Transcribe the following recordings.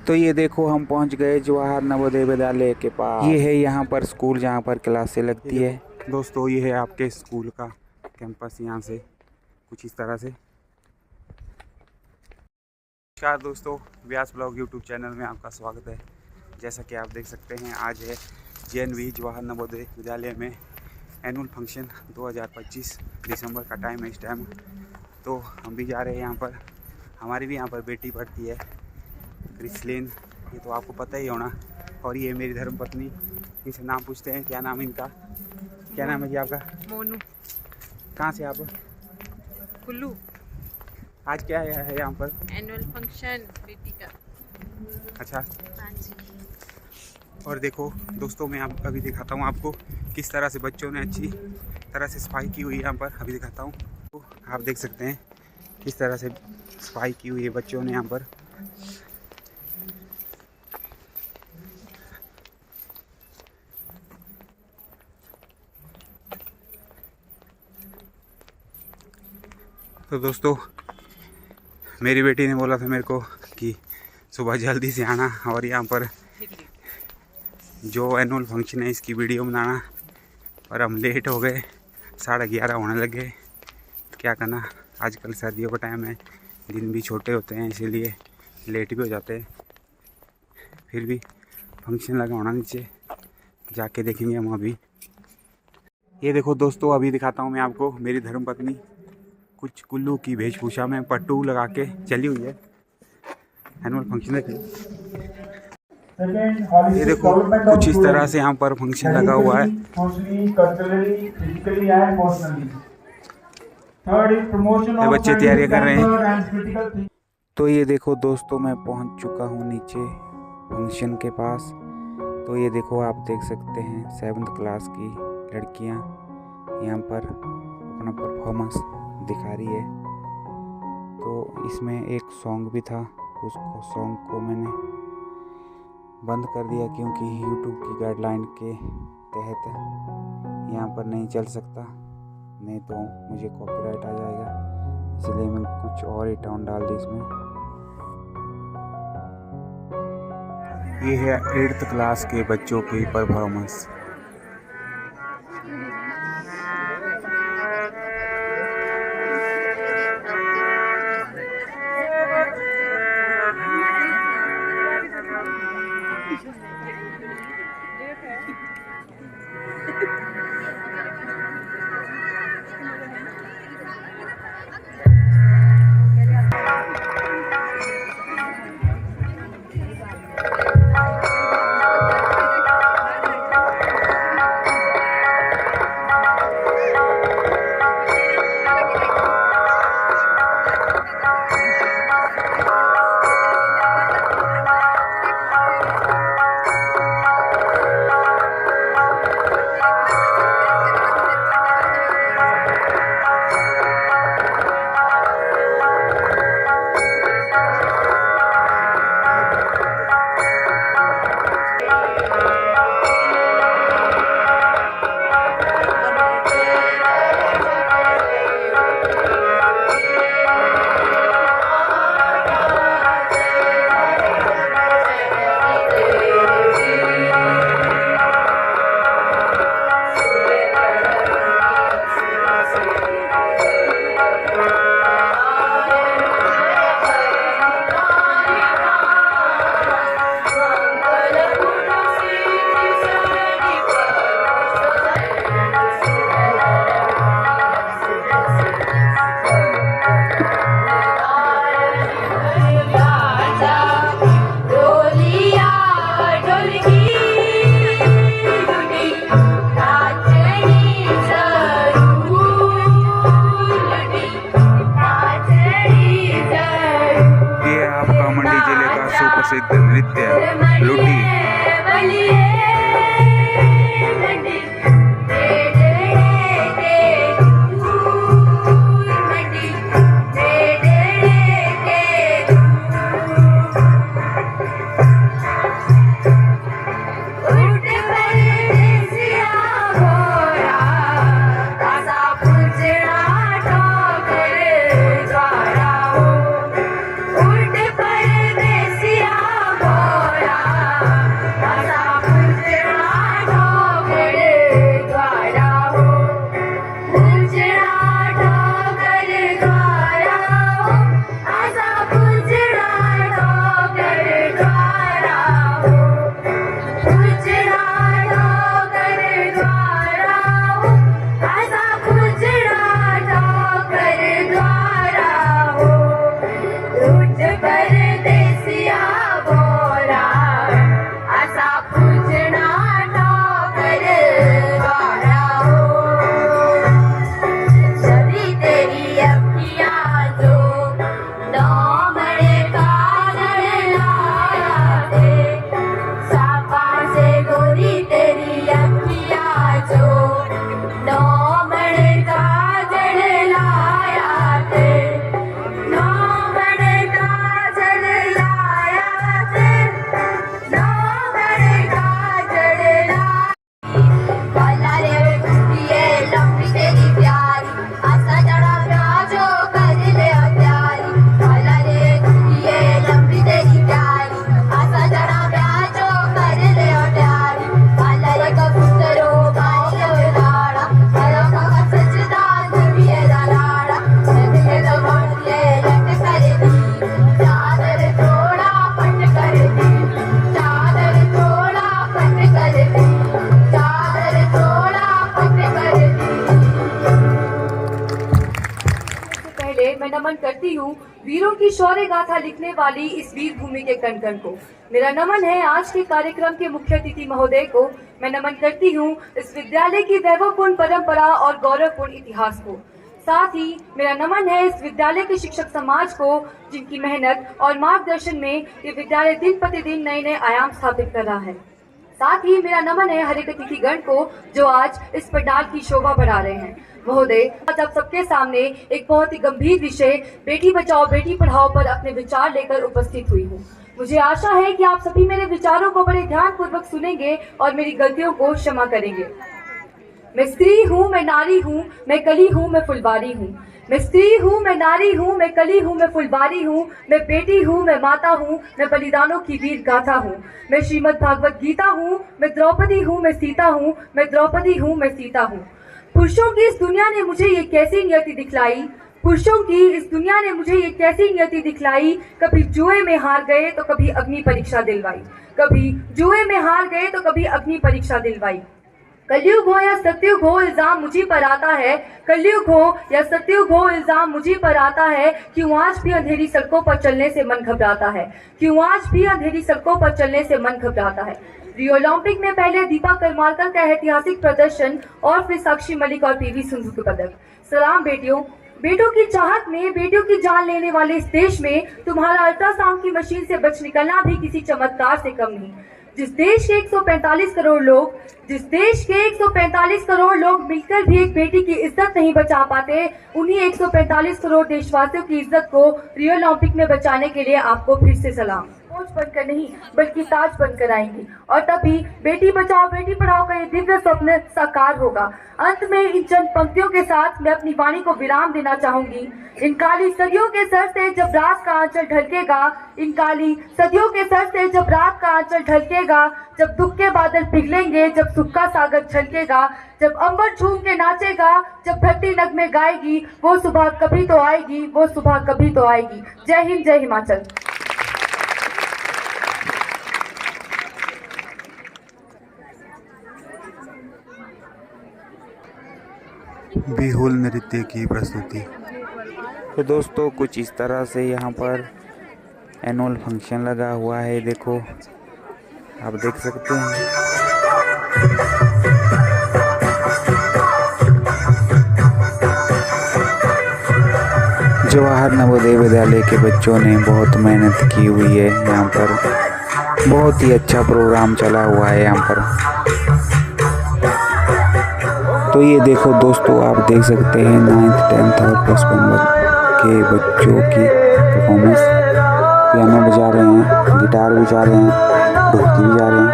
तो ये देखो हम पहुंच गए जवाहर नवोदय विद्यालय के पास। ये है यहाँ पर स्कूल जहाँ पर क्लासें लगती है। दोस्तों ये है आपके स्कूल का कैंपस, यहाँ से कुछ इस तरह से। नमस्कार दोस्तों, व्यास ब्लॉग यूट्यूब चैनल में आपका स्वागत है। जैसा कि आप देख सकते हैं, आज है JNV जवाहर नवोदय विद्यालय में एनुअल फंक्शन 2025 दिसंबर का टाइम है इस टाइम। तो हम भी जा रहे हैं यहाँ पर। हमारी भी यहाँ पर बेटी पढ़ती है, क्रिसलिन, ये तो आपको पता ही होना। और ये मेरी धर्मपत्नी, इनसे नाम पूछते हैं। क्या नाम इनका? क्या नाम है जी आपका? मोनू। कहाँ से आप? कुल्लू। आज क्या है यहाँ पर? एनुअल फंक्शन बेटी का। अच्छा। हाँ जी। और देखो दोस्तों, मैं आप अभी दिखाता हूँ आपको किस तरह से बच्चों ने अच्छी तरह से सफाई की हुई है यहाँ पर। अभी दिखाता हूँ, तो आप देख सकते हैं किस तरह से सफाई की हुई है बच्चों ने यहाँ पर। तो दोस्तों, मेरी बेटी ने बोला था मेरे को कि सुबह जल्दी से आना और यहाँ पर जो एनुअल फंक्शन है इसकी वीडियो बनाना। और हम लेट हो गए, 11:30 होने लगे। क्या करना, आजकल सर्दियों का टाइम है, दिन भी छोटे होते हैं, इसीलिए लेट भी हो जाते हैं। फिर भी फंक्शन लगा होना, नीचे जाके देखेंगे हम अभी। ये देखो दोस्तों, अभी दिखाता हूँ मैं आपको। मेरी धर्मपत्नी कुछ कुल्लू की वेशभूषा में पट्टू लगा के चली हुई है एनुअल फंक्शन देखे। ये देखो कुछ इस तरह से यहाँ पर फंक्शन लगा हुआ है। ये बच्चे तैयारियां कर रहे हैं। तो ये देखो दोस्तों, मैं पहुंच चुका हूँ नीचे फंक्शन के पास। तो ये देखो, आप देख सकते हैं 7th क्लास की लड़कियां यहाँ पर अपना परफॉर्मेंस दिखा रही है। तो इसमें एक सॉन्ग भी था, उसको सॉन्ग को मैंने बंद कर दिया क्योंकि YouTube की गाइडलाइन के तहत यहाँ पर नहीं चल सकता, नहीं तो मुझे कॉपीराइट आ जाएगा। इसलिए मैंने कुछ और ही टाउन डाल दी इसमें। ये है 8th क्लास के बच्चों की परफॉर्मेंस। प्रसिद्ध नृत्य लुटी। परदेसिया करती हूँ वीरों की शौर्य गाथा लिखने वाली इस वीर भूमि के कण कण को। मेरा नमन है आज के कार्यक्रम के मुख्य अतिथि महोदय को। मैं नमन करती हूँ इस विद्यालय की वैभवपूर्ण परंपरा और गौरवपूर्ण इतिहास को। साथ ही मेरा नमन है इस विद्यालय के शिक्षक समाज को, जिनकी मेहनत और मार्गदर्शन में ये विद्यालय दिन प्रतिदिन नए नए आयाम स्थापित कर रहा है। साथ ही मेरा नमन है हर एक अतिथिगण को जो आज इस पंडाल की शोभा बढ़ा रहे हैं। महोदय, आज आप सबके सामने एक बहुत ही गंभीर विषय बेटी बचाओ बेटी पढ़ाओ पर अपने विचार लेकर उपस्थित हुई हूँ। मुझे आशा है कि आप सभी मेरे विचारों को बड़े ध्यानपूर्वक सुनेंगे और मेरी गलतियों को क्षमा करेंगे। मैं स्त्री हूँ, मैं नारी हूँ, मैं कली हूँ, मैं फुलबारी हूँ। मैं स्त्री हूँ, मैं नारी हूँ, मैं कली हूँ, मैं फुलबारी हूँ। मैं बेटी हूँ, मैं माता हूँ, मैं बलिदानों की वीर गाथा हूँ। मैं श्रीमद् भागवत गीता हूँ, मैं द्रौपदी हूँ, मैं सीता हूँ। मैं द्रौपदी हूँ, मैं सीता हूँ। पुरुषों की इस दुनिया ने मुझे ये कैसी नियति दिखलाई, पुरुषों की इस दुनिया ने मुझे ये कैसी नियति दिखलाई। कभी जुए में हार गए तो कभी अग्नि परीक्षा दिलवाई। कभी जुए में हार गए तो कभी अग्नि परीक्षा दिलवाई। कलयुग हो या सतयुग हो, इल्जाम मुझी पर आता है। कलयुग हो या सतयुग हो, इल्जाम मुझी पर आता है। क्यों आज भी अंधेरी सड़कों पर चलने से मन घबराता है। क्यों आज भी अंधेरी सड़कों पर चलने से मन घबराता है। रियो ओलंपिक में पहले दीपा करमालकर का ऐतिहासिक प्रदर्शन और फिर साक्षी मलिक और पीवी सिंधु के पदक। सलाम बेटियों, बेटों की चाहत में बेटियों की जान लेने वाले इस देश में तुम्हारा अल्ट्रासाउंड की मशीन से बच निकलना भी किसी चमत्कार से कम नहीं। जिस देश के 145 करोड़ लोग मिलकर भी एक बेटी की इज्जत नहीं बचा पाते, उन्हीं 145 करोड़ देशवासियों की इज्जत को रियो ओलंपिक में बचाने के लिए आपको फिर से सलाम। कोच बनकर नहीं बल्कि ताज बनकर आएंगी और तभी बेटी बचाओ बेटी पढ़ाओ का ये दिव्य स्वप्न साकार होगा। अंत में इन चंद पंक्तियों के साथ मैं अपनी वाणी को विराम देना चाहूंगी। इन काली सदियों के सर से जब रात का आंचल ढलकेगा, इन काली सदियों के सर से जब रात का आंचल ढलकेगा, जब दुख के बादल पिघलेंगे, जब सुख का सागर छलकेगा, जब अंबर झूम के नाचेगा, जब धरती नगमे गाएगी, वो सुबह कभी तो आएगी, वो सुबह कभी तो आएगी। जय हिंद, जय हिमाचल। बिहुल नृत्य की प्रस्तुति। तो दोस्तों कुछ इस तरह से यहाँ पर एनुअल फंक्शन लगा हुआ है, देखो आप देख सकते हैं। जवाहर नवोदय विद्यालय के बच्चों ने बहुत मेहनत की हुई है। यहाँ पर बहुत ही अच्छा प्रोग्राम चला हुआ है यहाँ पर। तो ये देखो दोस्तों, आप देख सकते हैं 9th 10th और +1 के बच्चों की परफॉर्मेंस। पियानो बजा रहे हैं, गिटार बजा रहे हैं, ढोलकी बजा रहे हैं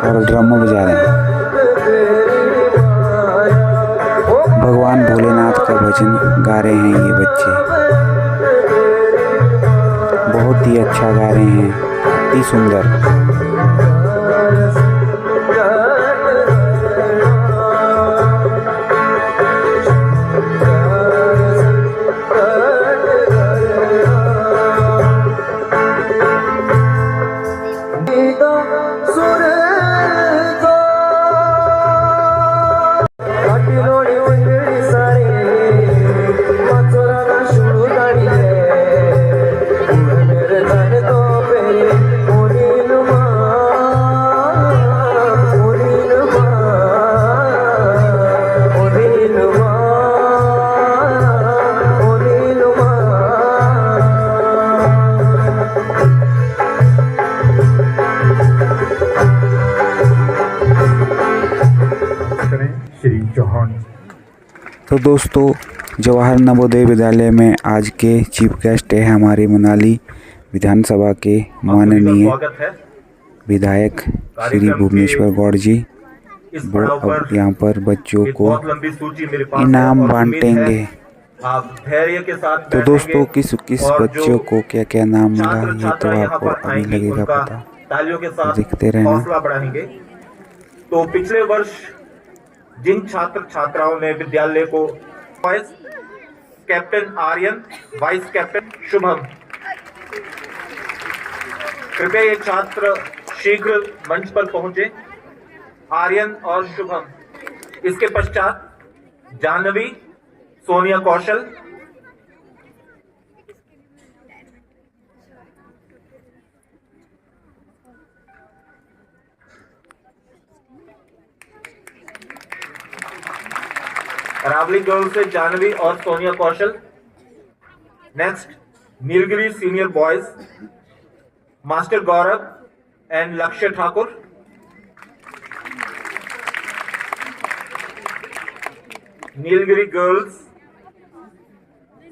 और ड्रम बजा रहे हैं। भगवान भोलेनाथ का भजन गा रहे हैं ये बच्चे। बहुत ही अच्छा गा रहे हैं, अति सुंदर। तो दोस्तों, जवाहर नवोदय विद्यालय में आज के चीफ गेस्ट है हमारे मनाली विधानसभा के माननीय विधायक श्री भुवनेश्वर गौड़ जी। वो अब यहाँ पर बच्चों को इनाम बांटेंगे। तो दोस्तों किस किस बच्चों को क्या क्या नाम मिला ये तो आपको अभी लगेगा पता, तो देखते रहना। तो पिछले वर्ष जिन छात्र छात्राओं ने विद्यालय को vice captain Aryan, vice captain Shubham, कृपया ये छात्र शीघ्र मंच पर पहुंचे। आर्यन और शुभम। इसके पश्चात जाह्नवी, सोनिया कौशल, अरावली गर्ल्स से जानवी और Sonia Kaushal. Next Nilgiri senior boys, master Gaurav and Lakshya Thakur. Nilgiri girls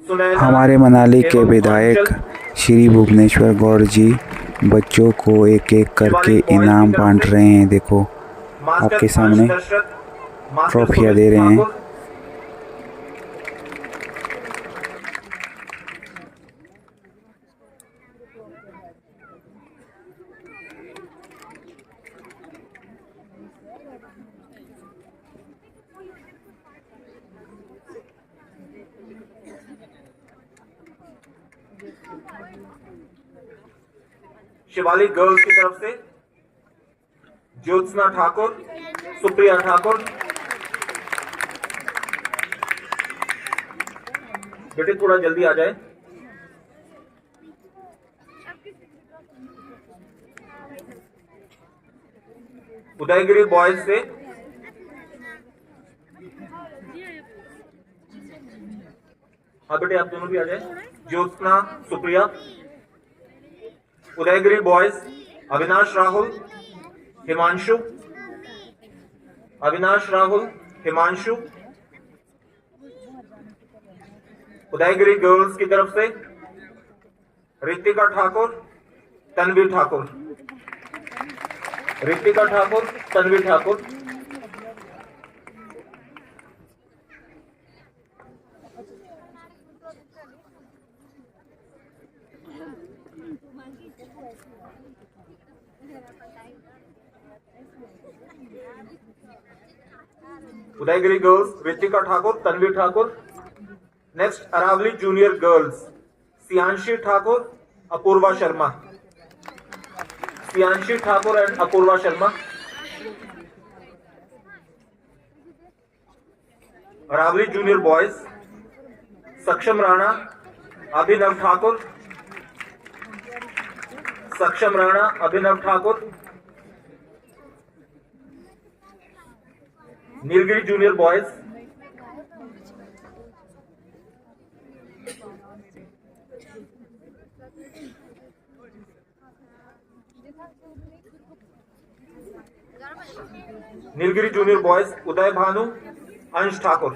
Sunaina हमारे मनाली के एवं विधायक आंचल। श्री भुवनेश्वर गौड़ जी बच्चों को एक एक करके इनाम बांट रहे हैं। देखो मास्टर आपके सामने अंश दशरथ, मास्टर ट्रॉफियां सुमित दे रहे हैं। ठाकुर। शिवालिक गर्ल्स की तरफ से ज्योत्सना ठाकुर, सुप्रिया ठाकुर। बेटे थोड़ा जल्दी आ जाए। उदयगिरी बॉयज से हाँ बेटे आप दोनों भी आ जाए। ज्योत्सना, सुप्रिया। उदयगिरी बॉयज अविनाश राहुल, हिमांशु। अविनाश राहुल, हिमांशु। उदयगिरी गर्ल्स की तरफ से Ritika Thakur, Tanvi Thakur. Ritika Thakur, Tanvi Thakur. Udaygiri girls Ritika Thakur, Tanvi Thakur. Next Aravali junior girls Siyanshi Thakur, Apurva Sharma. Siyanshi Thakur and Apurva Sharma. Aravali junior boys Saksham Rana, Abhinav Thakur. Saksham Rana, Abhinav Thakur. Nilgiri junior boys Nilgiri junior boys Uday Bhanu, Ansh Thakur.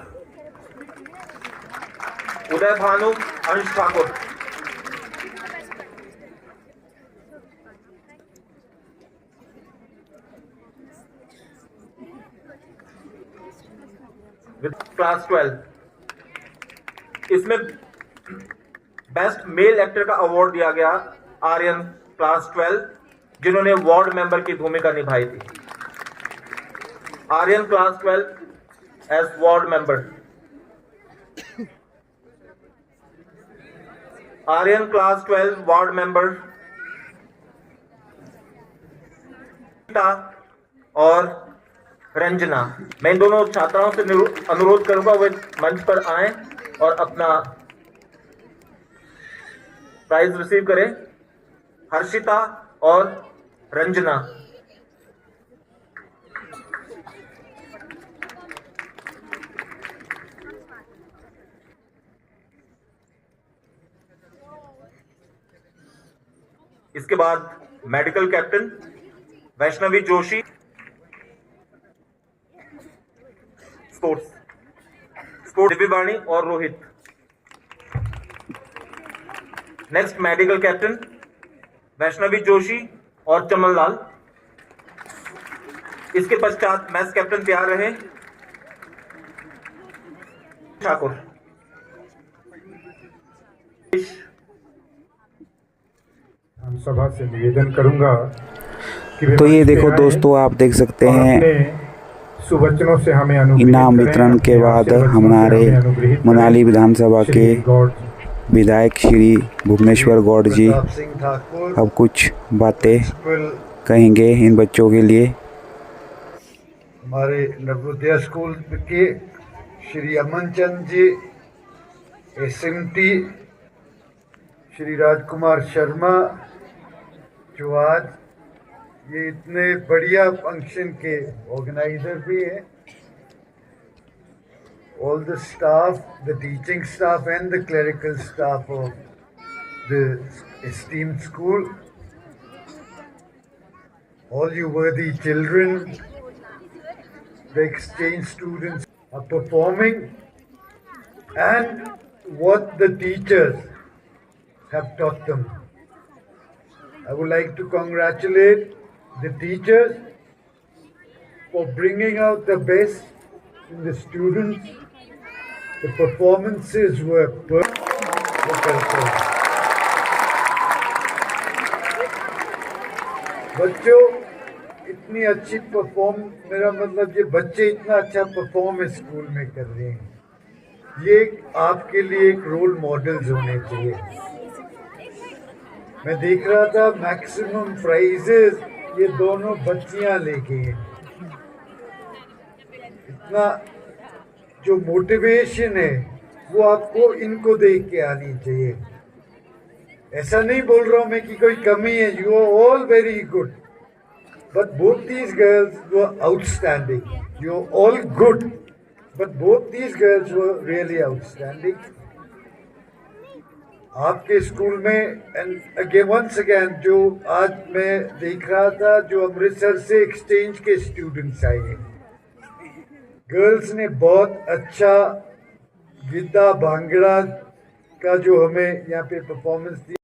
Uday Bhanu, Ansh Thakur. With class 12 इसमें बेस्ट मेल एक्टर का अवार्ड दिया गया आर्यन क्लास 12 जिन्होंने वार्ड मेंबर की भूमिका निभाई थी। Aryan class 12 as ward member. Aryan class 12 ward member और रंजना। मैं इन दोनों छात्राओं से अनुरोध करूंगा वे मंच पर आएं और अपना प्राइज रिसीव करें। हर्षिता और रंजना। इसके बाद medical captain Vaishnavi Joshi, sports Divyavani और Rohit. Next medical captain Vaishnavi Joshi और चमन लाल। इसके पश्चात मैथ्स कैप्टन तैयार रहे ठाकुर। हम सभा से निवेदन करूंगा कि वे तो ये मंच पे देखो आएं दोस्तों आप देख सकते और हैं अपने सुवचनों से हमें अनुग्रहित इनाम करें, वितरण के अपने बाद आशीर्वचनों से हमारे हमें अनुग्रहित करें। मनाली विधानसभा श्री के गौड़ विधायक श्री भुवनेश्वर गौड़ जी प्रताप सिंह ठाकुर अब कुछ बातें स्कूल कहेंगे इन बच्चों के लिए। हमारे नवोदय स्कूल के श्री अमन चंद जी, एसएमटी श्री राजकुमार शर्मा, जो आज ये इतने बढ़िया फंक्शन के ऑर्गेनाइजर भी हैं, all the staff, the teaching staff and the clerical staff of the esteemed school, all you worthy children, the exchange students are performing, and what the teachers have taught them. I would like to congratulate the teachers for bringing out the best in the students. The performances were perfect. बच्चों इतनी अच्छी perform, मेरा मतलब ये बच्चे इतना अच्छा perform इस स्कूल में कर रहे हैं, ये आपके लिए एक रोल मॉडल्स होने चाहिए। मैं देख रहा था मैक्सिमम प्राइजेस ये दोनों बच्चियां लेके हैं। इतना जो मोटिवेशन है वो आपको इनको देख के आनी चाहिए। ऐसा नहीं बोल रहा हूं मैं कि कोई कमी है, you are all very good, but both these girls were outstanding. You are all good, but both these girls were really outstanding. आपके स्कूल में एंड अगेन वंस अगेन जो आज मैं देख रहा था, जो अमृतसर से एक्सचेंज के स्टूडेंट्स आए हैं, गर्ल्स ने बहुत अच्छा गिद्दा भांगड़ा का जो हमें यहाँ पे परफॉर्मेंस दी।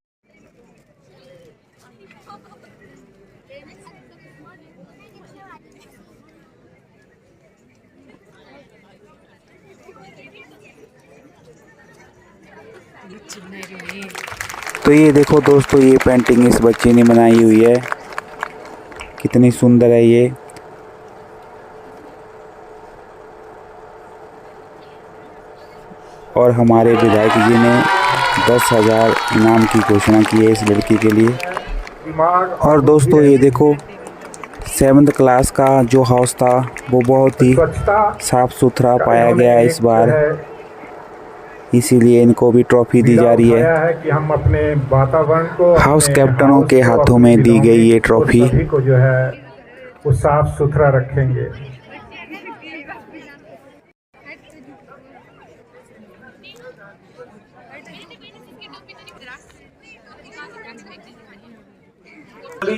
तो ये देखो दोस्तों, ये पेंटिंग इस बच्चे ने बनाई हुई है, कितनी सुंदर है ये। और हमारे विधायक जी ने 10,000 इनाम की घोषणा की है इस लड़की के लिए। और दोस्तों ये देखो, 7th क्लास का जो हाउस था वो बहुत ही साफ सुथरा पाया गया इस बार, इसीलिए इनको भी ट्रॉफी दी जा रही है। कि हम अपने वातावरण को, हाउस कैप्टनों के हाथों में दी गई ये ट्रॉफी को जो है वो साफ सुथरा रखेंगे।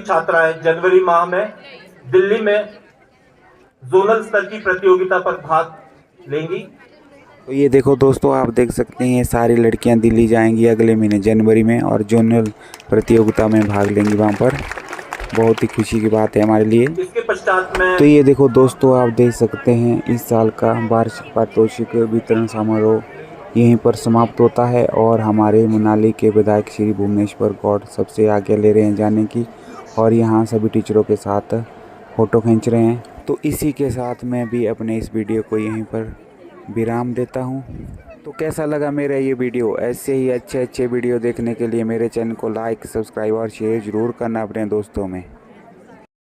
छात्राएं जनवरी माह में दिल्ली में जोनल स्तर की प्रतियोगिता पर भाग लेंगी। तो ये देखो दोस्तों, आप देख सकते हैं ये सारी लड़कियां दिल्ली जाएंगी अगले महीने जनवरी में और जोनल प्रतियोगिता में भाग लेंगी वहां पर। बहुत ही खुशी की बात है हमारे लिए। इसके पश्चात में तो ये देखो दोस्तों, आप देख सकते हैं इस साल का वार्षिक पारितोषिक वितरण समारोह यहीं पर समाप्त होता है और हमारे मनाली के विधायक श्री भुवनेश्वर गौड़ सबसे आगे ले रहे हैं जाने की, और यहाँ सभी टीचरों के साथ फ़ोटो खींच रहे हैं। तो इसी के साथ मैं भी अपने इस वीडियो को यहीं पर विराम देता हूँ। तो कैसा लगा मेरा ये वीडियो? ऐसे ही अच्छे वीडियो देखने के लिए मेरे चैनल को लाइक, सब्सक्राइब और शेयर ज़रूर करना अपने दोस्तों में।